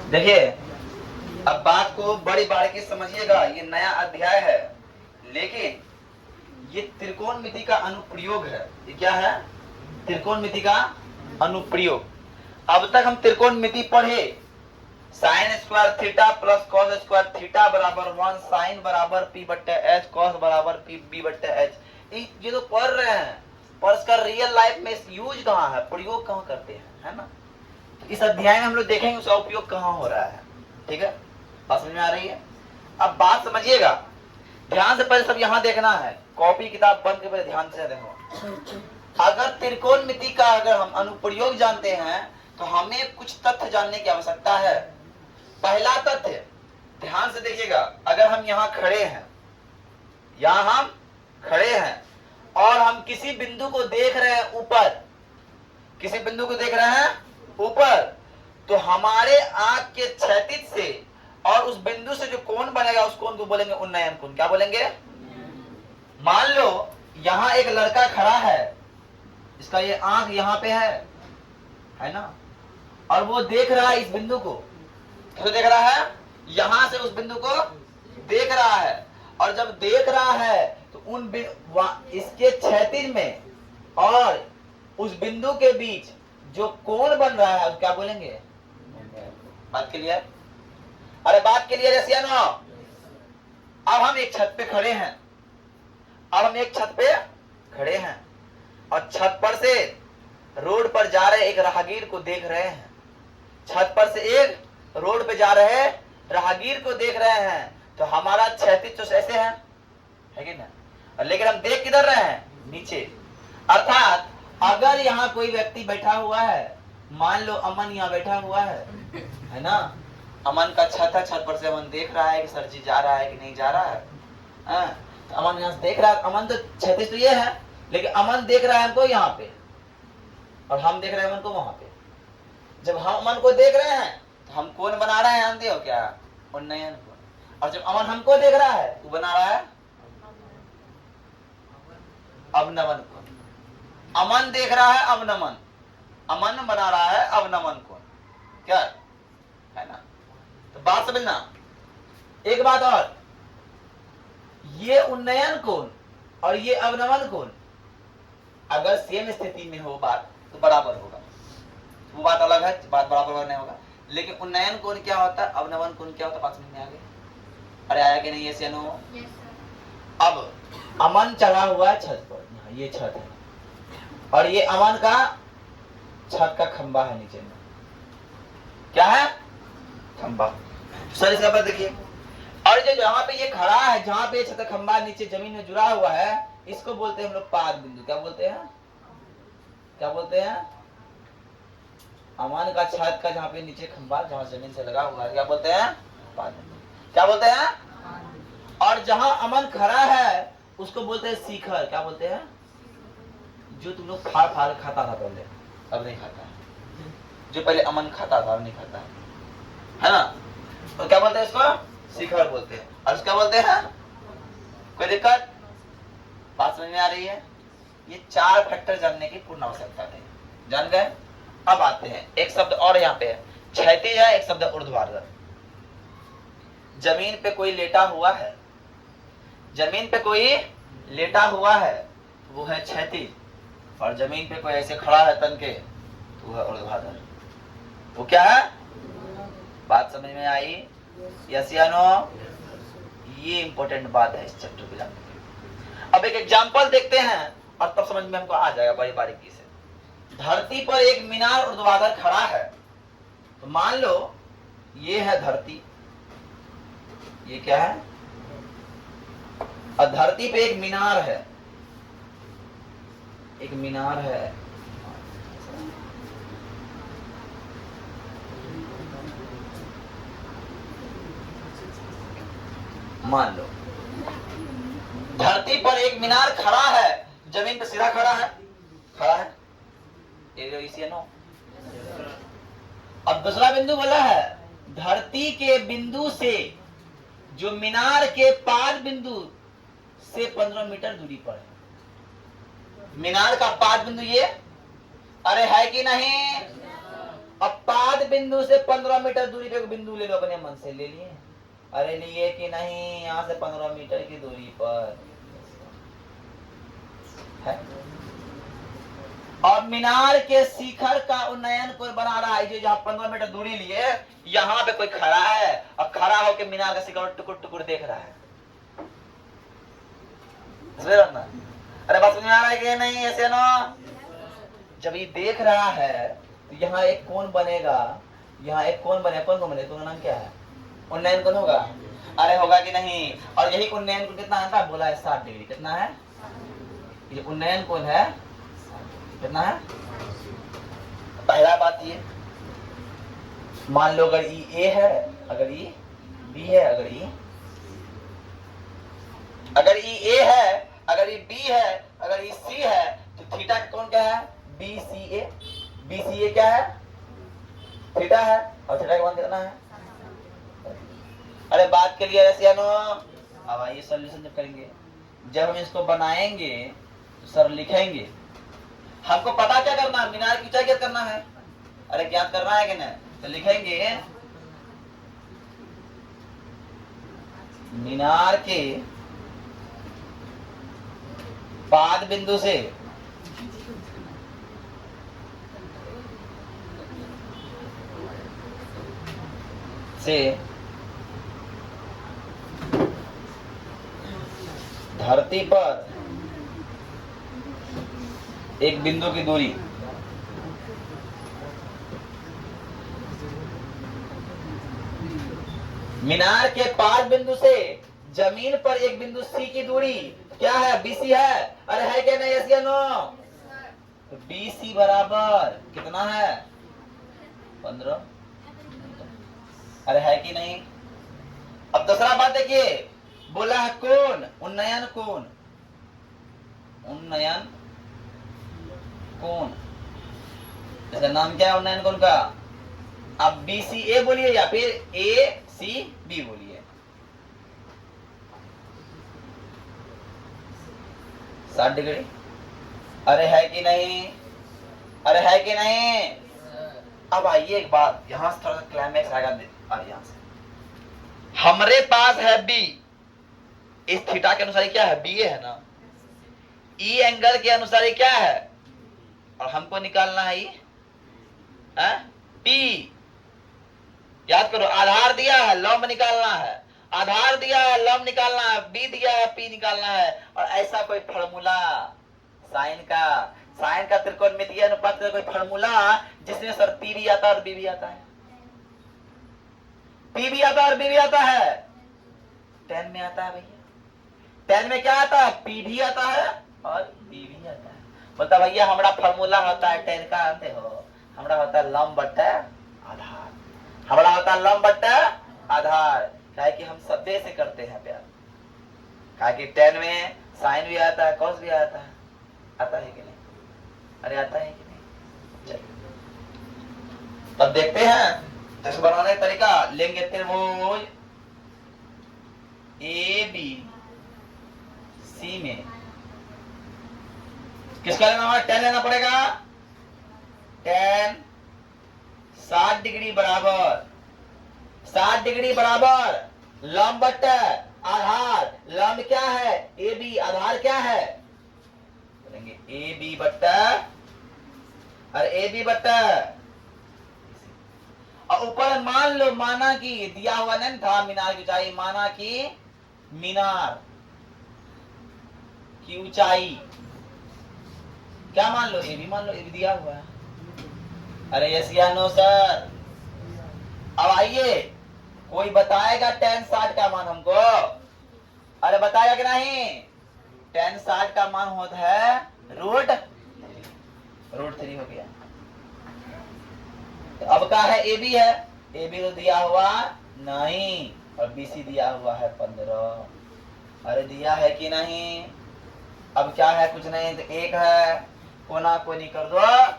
देखिए, अब बात को बड़ी बारीकी समझिएगा। ये नया अध्याय है, लेकिन ये त्रिकोणमिति का अनुप्रयोग है। ये क्या है? त्रिकोणमिति का अनुप्रयोग। अब तक हम त्रिकोणमिति पढ़े, sine square theta plus cos square theta बराबर 1, साइन बराबर पी बट्टे एच, कॉस बराबर पी बी बट्टे एच। ये तो पढ़ रहे हैं, पर इसका रियल लाइफ में यूज कहाँ है, प्रयोग कहाँ करते हैं, है ना? इस अध्याय में हम लोग देखेंगे उसका उपयोग कहाँ हो रहा है। ठीक है, बात समझ में आ रही है? अब बात समझिएगा ध्यान से, पहले सब यहाँ देखना है, कॉपी किताब बंद के पहले ध्यान से देखो। अगर त्रिकोणमिति का अगर हम अनुप्रयोग जानते हैं तो हमें कुछ तथ्य जानने की आवश्यकता है। पहला तथ्य ध्यान से देखिएगा, अगर हम यहाँ खड़े हैं, यहाँ हम खड़े हैं और हम किसी बिंदु को देख रहे हैं ऊपर, किसी बिंदु को देख रहे हैं ऊपर, तो हमारे आंख के क्षैतिज से और उस बिंदु से जो कोण बनेगा उस कोण को बोलेंगे उन्नयन कोण। क्या बोलेंगे? मान लो यहाँ एक लड़का खड़ा है, इसका ये आंख यहाँ पे है ना, और वो देख रहा है इस बिंदु को। तो देख रहा है, यहां से उस बिंदु को देख रहा है, और जब देख रहा है तो इसके क्षैतिज में और उस बिंदु के बीच जो कोण बन रहा है क्या बोलेंगे? बात क्लियर? अरे बात क्लियर है सियानो? अब हम एक छत पे खड़े हैं, अब हम एक छत पे खड़े हैं और छत पर से रोड पर जा रहे एक राहगीर को देख रहे हैं। छत पर से एक रोड पे जा रहे राहगीर को देख रहे हैं, तो हमारा क्षैतिज तो ऐसे है कि ना? लेकिन हम देख किधर रहे हैं? नीचे। अर्थात अगर यहाँ कोई व्यक्ति बैठा हुआ है, मान लो अमन यहाँ बैठा हुआ है ना, अमन का छत है, छत पर से अमन देख रहा है कि सर जी जा रहा है कि नहीं जा रहा है। तो अमन यहाँ से देख रहा है, अमन तो क्षैतिज तो ये है, लेकिन अमन देख रहा है हमको यहाँ पे और हम देख रहे हैं अमन को वहां पे। जब हम अमन को देख रहे हैं तो हम कोण बना रहे हैं, जानते हो क्या? उन्नयन कोण। और जब अमन हमको देख रहा है वो बना रहा है अवनमन कोण। अमन देख रहा है अवनमन, अमन बना रहा है अवनमन कोण। क्या है ना? तो बात समझना। एक बात और, ये उन्नयन कोण और ये अवनमन कोण अगर सेम स्थिति में हो बात तो बराबर होगा, वो बात अलग है, बात बराबर नहीं होगा। लेकिन उन्नयन कोण क्या होता है, अवनमन कोण क्या होता है, बात समझ में आ गई? अरे आया कि नहीं ये सियानो? अब अमन चढ़ा हुआ है छत पर, ये छत है और ये अमन का छत का खंबा है नीचे में। क्या है? खंबा। सर इसका बात देखिए, और जो जहाँ पे ये खड़ा है, जहाँ पे छत का खंबा नीचे जमीन में जुड़ा हुआ है, इसको बोलते हैं हम लोग पाद बिंदु। क्या बोलते हैं? क्या बोलते हैं? अमन का छत का जहाँ पे नीचे खंबा जहाँ जमीन से लगा हुआ है, क्या बोलते हैं? पाद बिंदु। क्या बोलते हैं? और जहाँ अमन खड़ा है उसको बोलते हैं शिखर। क्या बोलते हैं? जो तुम लोग फाड़ फाड़ खाता था पहले, अब नहीं खाता है। जो पहले अमन खाता था अब नहीं खाता है ना? तो क्या बोलते हैं इसको? शिखर बोलते हैं। और उसका बोलते हैं, कोई दिक्कत? बात समझ में आ रही है? ये 4 फैक्टर जानने की पूर्ण आवश्यकता थी, जान गए? अब आते हैं, एक शब्द और यहाँ पे है, क्षैतिज है, एक शब्द ऊर्ध्वाधर। जमीन पे कोई लेटा हुआ है, जमीन पे कोई लेटा हुआ है वो है क्षैतिज, और जमीन पे कोई ऐसे खड़ा है तन के तो वो है ऊर्ध्वाधर। वो क्या है? बात समझ में आई? यस या नो? ये इंपॉर्टेंट बात है इस चैप्टर को जानने के। अब एक एग्जांपल देखते हैं और तब समझ में हमको आ जाएगा बड़ी बारीकी से। धरती पर एक मीनार ऊर्ध्वाधर खड़ा है, तो मान लो ये है धरती, ये क्या है? और धरती पे एक मीनार है, एक मीनार है, मान लो धरती पर एक मीनार खड़ा है, जमीन पे सीधा खड़ा है, खड़ा है। अब दूसरा बिंदु बोला है, धरती के बिंदु से जो मीनार के पाद बिंदु से 15 मीटर दूरी पर है। मीनार का पाद बिंदु ये, अरे है कि नहीं? अब पाद बिंदु से 15 मीटर दूरी पे बिंदु ले लो, अपने मन से ले लिए। अरे लिए कि नहीं, यहाँ से 15 मीटर की दूरी पर है। और मीनार के शिखर का उन्नयन कोई बना रहा है, जो जहाँ 15 मीटर दूरी लिए, यहाँ पे कोई खड़ा है और खड़ा होकर मीनार का शिखर टुकुर टुकुर देख रहा है। अरे बात समझ में आ रहा है कि नहीं? ऐसे ना जब ये देख रहा है तो यहाँ एक कोण बनेगा, यहाँ एक कोण बने, कौन को बने, तो नाम क्या है? उन्नयन कोण होगा। अरे होगा कि नहीं? और यही उन्नयन कोण कितना आता है? बोला है 60 डिग्री। कितना है ये उन्नयन कोण है? कितना है? पहला बात ये, मान लो अगर ई ए है, अगर ई बी है, अगर ई ए है, अगर ई बी है, अगर ई सी है, तो थीटा का कोण क्या है? बी सी ए। बी सी ए क्या है? थीटा है। और थीटा का मान कितना है? अरे बात के लिए रसियानो, अब आइए सॉल्यूशन जब करेंगे, जब हम इसको बनाएंगे तो सर लिखेंगे। हमको पता क्या करना है? मीनार की ऊंचाई क्या करना है? अरे ज्ञात करना है कि नहीं? तो लिखेंगे मीनार के पाद बिंदु से धरती पर एक बिंदु की दूरी मीनार के पाद बिंदु से जमीन पर एक बिंदु सी की दूरी क्या है? बीसी है। अरे है क्या नहीं? यस या नो? तो बीसी बराबर कितना है? 15। अरे है कि नहीं? अब दूसरा बात देखिए, बोला है कोण, उन्नयन कोण, उन्नयन कोण, इसका नाम क्या है उन्नयन कोण का? अब बी सी ए बोलिए या फिर ए सी बी बोलिए। 60 डिग्री। अरे है कि नहीं? अरे है कि नहीं? अब आइए एक बात, यहां से थोड़ा क्लाइमैक्स आएगा। अब यहां से हमारे पास है बी, इस थीटा के अनुसार क्या है? बी ए है ना। ई एंगल के अनुसार क्या है? और हमको निकालना है ई पी। याद करो, आधार दिया है, लंब निकालना है। आधार दिया है, लंब निकालना है। बी दिया है, पी निकालना है। और ऐसा कोई फॉर्मूला साइन का त्रिकोणमितीय अनुपात का कोई फॉर्मूला जिसमें सर पी भी आता है और बी भी आता है। पी भी आता है और बी भी आता है। 10 में आता है भैया। 10 में क्या आता है? पी भी आता है और बी भी आता है। बोलता भैया हमारा फॉर्मूला होता है 10 का, आते हो हमारा होता है लंब बट्टा आधार। हमारा होता है लंब बट्टा आधार। क्या कि हम सभ्य से करते हैं प्यार। क्या कि 10 में साइन भी आता है, कॉस भी आता है। आता है कि नहीं? अरे आता है कि नहीं? चलिए तब देखते हैं तो बनाने का तरीका। लेंगे त्रिभुज ए बी सी में किसका लेना होगा? 10 लेना पड़ेगा। 10 60 डिग्री बराबर 60 डिग्री बराबर लंब बट्टा आधार। लंब क्या है? A B. आधार क्या है? बोलेंगे ए बी बट्टा, और ए बी बट्टा, और ऊपर मान लो, माना कि दिया हुआ नहीं था मीनार की ऊंचाई, माना कि मीनार की ऊंचाई क्या मान लो? ए बी मान लो, ए बी दिया हुआ है। अरे यस या नो सर? अब आइए, कोई बताएगा tan 60 का मान हमको? अरे बताएगा कि नहीं? tan 60 का मान होता है √3 हो गया। तो अब का है? ए बी है। ए बी तो दिया हुआ नहीं, और बी सी दिया हुआ है 15। अरे दिया है कि नहीं? अब क्या है? कुछ नहीं, तो एक है, कोना कोनी कर दो,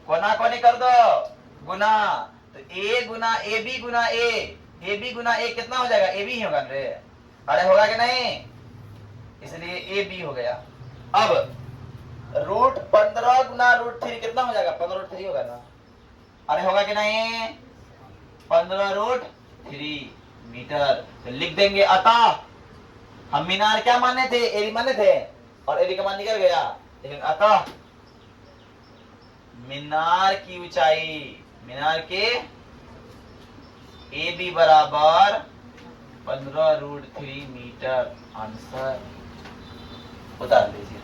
कोना कोनी कर दो, गुना, तो ए गुना A B Guna A B गुना ए कितना हो जाएगा? ए बी ही होगा रे। अरे होगा कि नहीं? इसलिए ए बी हो गया। अब √15 गुना √3 कितना हो जाएगा? 15√3 होगा ना। अरे होगा कि नहीं? 15√3 मीटर। तो लिख देंगे अतः हम मीनार क्या माने थे? एबी माने थे, और एबी का मान निकल गया। लेकिन अतः मीनार की ऊंचाई, मीनार के एबी बराबर 15√3 मीटर। आंसर उतार लीजिए।